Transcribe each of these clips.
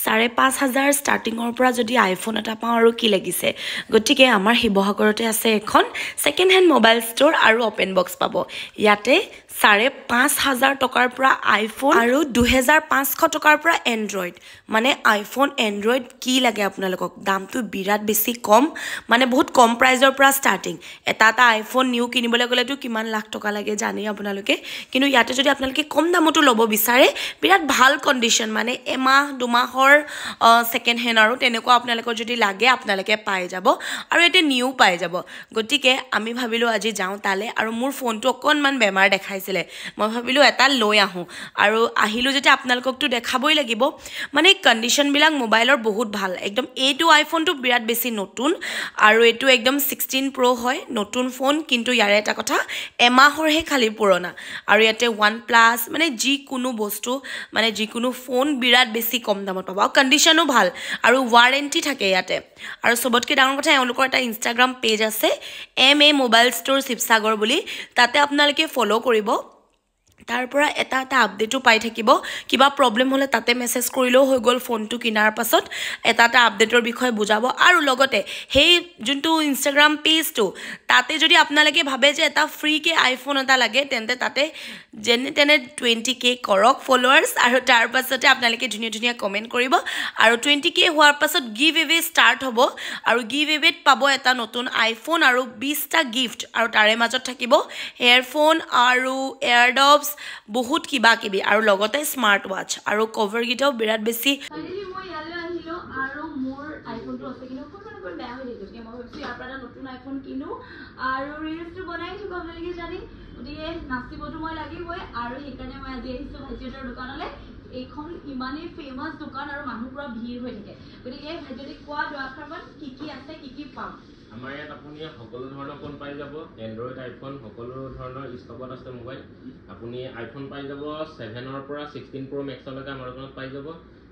5,500 ষ্টাৰ্টিঙৰ পৰা যদি আইফোন এটা পাওঁ আৰু কি লাগিছে গতিকে আমাৰ শিৱসাগৰতে আছে এখন ছেকেণ্ড হেণ্ড মোবাইল ষ্ট'ৰ আৰু অপেন বক্স পাব ইয়াতে 5,500 টকাৰ পৰা আইফোন আৰু 2,500 টকাৰ পৰা এণ্ড্ৰইড মানে আইফোন এণ্ড্ৰইড কি লাগে আপোনালোকক দামটো বিৰাট বেছি কম মানে বহুত কম প্ৰাইজৰ পৰা ষ্টাৰ্টিং এটা আইফোন নিউ কিনিবলৈ গ'লেতো কিমান লাখ টকা লাগে জানেই আপোনালোকে কিন্তু ইয়াতে যদি আপোনালোকে কম দামতো ল'ব বিচাৰে বিৰাট ভাল কণ্ডিশ্যন মানে এমাহ দুমাহৰ ছেকেণ্ড হেণ্ড আৰু তেনেকুৱা আপোনালোকৰ যদি লাগে আপোনালোকে পাই যাব আৰু এতে নিউ পাই যাব গতিকে আমি ভাবিলোঁ আজি যাওঁ তালে আৰু মোৰ ফোনটো অকণমান বেমাৰ দেখাইছিলে মই ভাবিলোঁ এটা লৈ আহোঁ আৰু আহিলোঁ যেতিয়া আপোনালোককতো দেখাবই লাগিব মানে কণ্ডিশ্যনবিলাক মোবাইলৰ বহুত ভাল একদম এইটো আইফোনটো বিৰাট বেছি নতুন আৰু এইটো একদম 16 Pro হয় নতুন ফোন কিন্তু ইয়াৰে এটা কথা এমাহৰহে খালি পুৰণা আৰু ইয়াতে OnePlus মানে যিকোনো বস্তু মানে যিকোনো ফোন বিৰাট বেছি কম দামত পাব আৰু কণ্ডিশ্যনো ভাল আৰু ৱাৰেণ্টি থাকে ইয়াতে আৰু সবতকৈ ডাঙৰ কথা এওঁলোকৰ এটা ইনষ্টাগ্ৰাম পেজ আছে MA মোবাইল ষ্ট'ৰ শিৱসাগৰ বুলি তাতে আপোনালোকে ফ'ল' কৰিব তাৰ পৰা এটা আপডেটো পাই থাকিব কিবা প্ৰবলেম হ'লে তাতে মেছেজ কৰিলেও হৈ গ'ল ফোনটো কিনাৰ পাছত এটা আপডেটৰ বিষয়ে বুজাব আৰু লগতে সেই যোনটো ইনষ্টাগ্ৰাম পেজটো তাতে যদি আপোনালোকে ভাবে যে এটা ফ্ৰীকে আইফোন এটা লাগে তেন্তে তাতে যেনে তেনে 20K কৰক ফলোৱাৰ্ছ আৰু তাৰ পাছতে আপোনালোকে ধুনীয়া কমেণ্ট কৰিব আৰু 20K হোৱাৰ পাছত গিভ এৱে ষ্টাৰ্ট হ'ব আৰু গিভ এৱেত পাব এটা নতুন আইফোন আৰু 20টা গিফ্ট আৰু তাৰে মাজত থাকিব এয়াৰফোন আৰু এয়াৰডপছ বহুত কিবা কিবি আৰু লগতে স্মাৰ্ট ৱাচ আৰু কভাৰকেইটাও বিৰাট বেছি মই ইয়ালৈ আহিলোঁ আৰু মোৰ আইফোনটো আছে কিন্তু অকণমান বেয়া হৈ থাকিল মই ভাবিছোঁ ইয়াৰ পৰা নতুন আইফোন কিনো আৰু ৰিলছটো বনাই থাকোঁ আপোনালোকে জানি গতিকে নাচিবতো মই লাগিবই আৰু সেইকাৰণে মই আজি আহিছোঁ ভাইটিহঁতৰ দোকানলৈ এইখন ইমানেই ফেমাছ দোকান আৰু মানুহ পুৰা ভিৰ হৈ থাকে গতিকে ভাইটিহঁতে কোৱা দুআষাৰমান কি আছে কি পাম আমাৰ ইয়াত আপুনি সকলো ধৰণৰ ফোন পাই যাব এণ্ড্ৰইড আইফোন সকলো ধৰণৰ ষ্টকত আছে মোবাইল আপুনি আইফোন পাই যাব 7ৰ পৰা 16 Pro Maxলৈকে আমাৰ দোকানত পাই যাব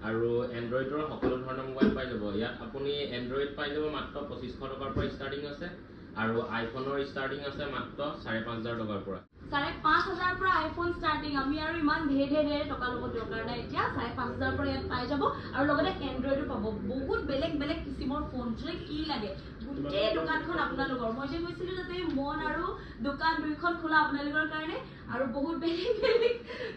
আৰু এণ্ড্ৰইডৰ সকলো ধৰণৰ মোবাইল পাই যাব ইয়াত আপুনি এণ্ড্ৰইড পাই যাব মাত্ৰ 2,500 টকাৰ পৰা ষ্টাৰ্টিং আছে আৰু আইফোনৰ ষ্টাৰ্টিং আছে মাত্ৰ 5,500 টকাৰ পৰা 5,500 পৰা আইফোন ষ্টাৰ্টিং আমি আৰু ইমান ঢেৰ টকা ল'ব দৰকাৰ নাই এতিয়া 5,500 পৰা ইয়াত পাই যাব আৰু লগতে এণ্ড্ৰইডো পাব বহুত বেলেগ কিচিমৰ ফোন কি লাগে গোটেই দোকানখন আপোনালোকৰ মই যে কৈছিলোঁ যাতে মন আৰু দোকান দুইখন খোলা আপোনালোকৰ কাৰণে আৰু বহুত বেলেগ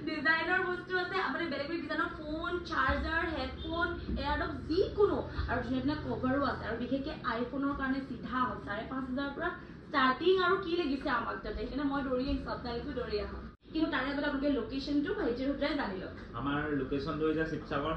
ডিজাইনৰ বস্তু আছে আপুনি বেলেগ ডিজাইনৰ ফোন চাৰ্জাৰ হেডফোন এয়াৰডপ যিকোনো আৰু ধুনীয়া কভাৰো আছে আৰু বিশেষকৈ আইফোনৰ কাৰণে চিধা হ'ল 5,500 পৰা ষ্টাৰ্টিং আৰু কি লাগিছে আমাক তাতে সেইকাৰণে মই দৌৰি আহিছোঁ আপোনালোকেও দৌৰি আহক কিন্তু তাৰে আগতে আপোনালোকে লোকেশ্যনটো ভাইটিৰ সৈতে জানি লওক আমাৰ লোকেশ্যনটো হৈছে শিৱসাগৰ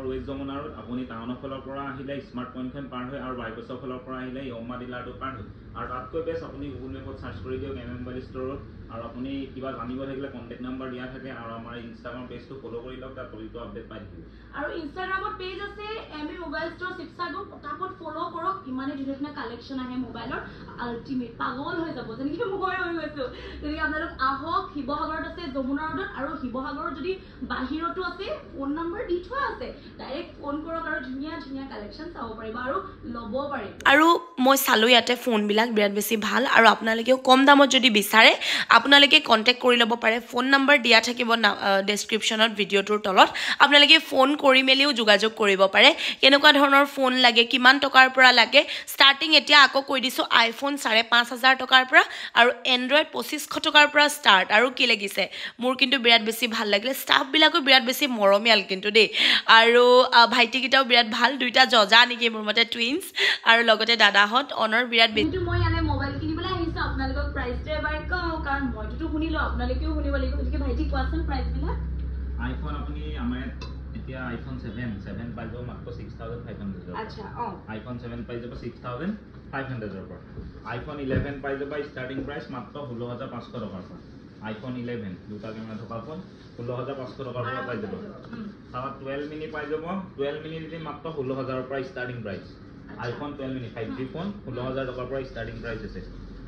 ৱেষ্ট যমুনা ৰোড আপুনি টাউনৰ ফালৰ পৰা আহিলে স্মাৰ্ট পইণ্টখন পাৰ হৈ আৰু বাইপাছৰ ফালৰ পৰা আহিলে য়মা ডিলাৰটো পাৰ হৈ আৰু তাতকৈ বেষ্ট আপুনি গুগল মেপত চাৰ্চ কৰি দিয়ক MA মোবাইল ষ্ট'ৰত আৰু আপুনি কিবা জানিব থাকিলে কণ্টেক্ট নম্বৰ দিয়া থাকে আৰু আমাৰ ইনষ্টাগ্ৰাম পেজটো ফ'ল' কৰি লওক তাত প্ৰতিটো আপডেট পাই থাকিব আৰু ইনষ্টাগ্ৰামত পেজ আছে MA মোবাইল ষ্ট'ৰ শিৱসাগৰ পটাপট ফ'ল' কৰক ইমানেই ধুনীয়া কালেকশ্যন আহে মোবাইলৰ আল্টিমেট পাগল হৈ যাব যেনেকৈ মই হৈ গৈছোঁ গতিকে আপোনালোক আহক শিৱসাগৰত আছে যমুনা ৰোডত আৰু শিৱসাগৰত যদি বাহিৰতো আছে ফোন নম্বৰ দি থোৱা আছে ডাইৰেক্ট ফোন কৰক আৰু ধুনীয়া কালেকশ্যন চাব পাৰিব আৰু ল'ব পাৰিব আৰু মই চালোঁ ইয়াতে ফোনবিলাক বিৰাট বেছি ভাল আৰু আপোনালোকেও কম দামত যদি বিচাৰে আপোনালোকে কণ্টেক্ট কৰি ল'ব পাৰে ফোন নম্বৰ দিয়া থাকিব ডেছক্ৰিপশ্যনত ভিডিঅ'টোৰ তলত আপোনালোকে ফোন কৰি মেলিও যোগাযোগ কৰিব পাৰে কেনেকুৱা ধৰণৰ ফোন লাগে কিমান টকাৰ পৰা লাগে ষ্টাৰ্টিং এতিয়া আকৌ কৈ দিছোঁ আইফোন 5,500 টকাৰ পৰা আৰু এণ্ড্ৰইড 2,500 টকাৰ পৰা ষ্টাৰ্ট আৰু কি লাগিছে মোৰ কিন্তু বিৰাট বেছি ভাল লাগিলে ষ্টাফবিলাকো বিৰাট বেছি মৰমীয়াল কিন্তু দেই আৰু ভাইটিকেইটাও বিৰাট ভাল দুইটা জজা নেকি মোৰ মতে টুইনছ আৰু লগতে দাদাহঁত অনৰ বিৰাট বেছি মই ইয়ালে মোবাইল কিনিবলৈ আহিছোঁ আপোনালোকক প্ৰাইচটো এবাৰ কওঁ কাৰণ মইতো শুনিলোঁ আপোনালোকেও শুনিব লাগিব গতিকে ভাইটি কোৱাচোন প্ৰাইচবিলাক আইফোন আপুনি আমাৰ এতিয়া আইফোন 7 পাই যাব মাত্ৰ 6,500 আচ্ছা আইফোন 7 পাই যাব 6,500 পৰা আইফোন 11 পাই যাব ষ্টাৰ্টিং প্ৰাইচ মাত্ৰ 16,500 টকাৰ পৰা আইফোন 11 দুটা কেমেৰা থকা ফোন 16,500 টকাৰ পৰা পাই যাব আৰু 12 মিনি পাই যাব 12 মিনি যদি মাত্ৰ 16,000 পৰা starting price iPhone 12 mini 5G phone 16,000 টকাৰ পৰা ষ্টাৰ্টিং প্ৰাইচ আছে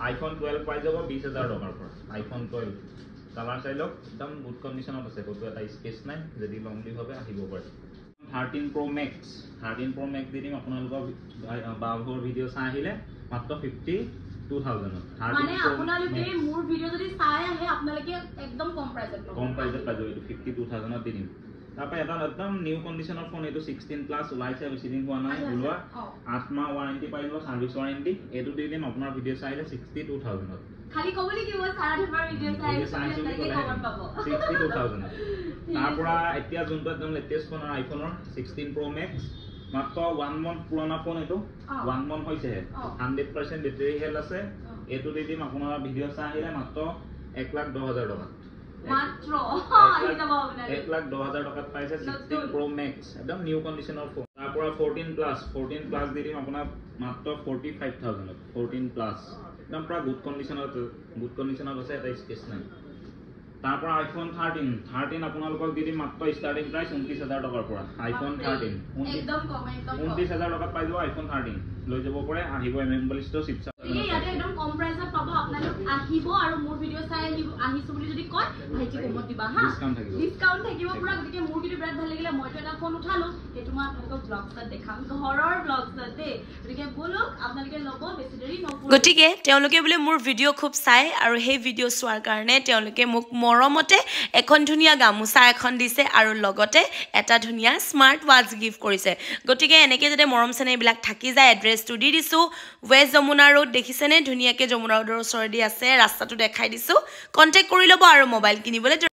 আইফোন 12 পাই যাব 20,000 টকাৰ পৰা আইফোন 12 কালাৰ চাই লওক একদম গুড কণ্ডিশ্যনত আছে ক'তো এটা স্কেচ নাই যদি লম বুলি ভাবে আহিব পাৰে 13 Pro Max দি দিম আপোনালোকৰ বাবুৰ ভিডিঅ' চাই আহিলে মাত্ৰ 52,000 মানে আপোনালোকে মোৰ ভিডিঅ' যদি চাই আহে আপোনালোকে একদম কম প্ৰাইচত পাই যাব এইটো 52,000 দি দিম তাৰপৰে এটা একদম নিউ কন্ডিশনৰ ফোন এটো 16 প্লাস ওলাইছে বেছি দিন হোৱা নাই ওলোৱা 8 মাহ ওয়াৰেন্টি পাই যাব সাৰ্ভিস ওয়াৰেন্টি এটো দি দিম আপোনাৰ ভিডিও চাইলে 62000 ত খালি কবলি কি মই সাৰা ধেমাৰ ভিডিও চাই লাগে কমন পাব 62000 তাৰপৰা এতিয়া যোনটো একদম লেটেষ্ট ফোন আইফোনৰ 16 Pro Max মাত্ৰ 1 month পুৰণা ফোন এটো 1 month হৈছে 100% বেটাৰী হেল্থ আছে এটো দি দিম আপোনাৰ ভিডিও চাই আহিলে মাত্ৰ 1,10,000 টকা মাত্ৰ আহি যাব আপোনাৰ 1,10,000 টকাত পাইছে 16 Pro Max একদম নিউ কন্ডিশনৰ ফোন তাৰপৰা 14 প্লাস দি দিম আপোনাৰ মাত্ৰ 45,000 14 প্লাস একদম পুৰা গুড কন্ডিশনত আছে এটা স্কেচ নাই তাৰপৰা আইফোন 13 আপোনালোকক দি দিম মাত্ৰ ষ্টাৰ্টিং প্ৰাইস 29,000 টকাৰ পৰা আইফোন 13 একদম কম 29,000 টকাত পাই যাব আইফোন 13 লৈ যাব পাৰে আহিব এমএমবলিষ্টৰ চিপছ ইয়াতে একদম কম প্ৰাইসত পাব আপোনালোক আহিব আৰু মোৰ ভিডিও চাই আহিছো বুলি যদি কয় ভাইটি কমত দিবা হা ডিসকাউন্ট থাকিব পুৰা গতিকে মোৰ ভিডিও বিৰাট ভাল লাগিলে মইতো এটা ফোন উঠালো এটো মই আপোনালোকক ব্লগছত দেখাম ঘৰৰ ব্লগছত দে গতিকে বলক আপোনালোকে লব বেছি দেৰি নকৰিব গতিকে তেওঁলোকে বোলে মোৰ ভিডিঅ' খুব চাই আৰু সেই ভিডিঅ' চোৱাৰ কাৰণে তেওঁলোকে মোক মৰমতে এখন ধুনীয়া গামোচা এখন দিছে আৰু লগতে এটা ধুনীয়া স্মাৰ্ট ৱাচ গিফ্ট কৰিছে গতিকে এনেকৈ যাতে মৰম চেনেহবিলাক থাকি যায় এড্ৰেছটো দি দিছো ৱেষ্ট যমুনা ৰোড দেখিছেনে ধুনীয়াকৈ যমুনা ৰোডৰ ওচৰেদি আছে ৰাস্তাটো দেখাই দিছো কন্টেক্ট কৰি ল'ব আৰু মোবাইল কিনিবলৈ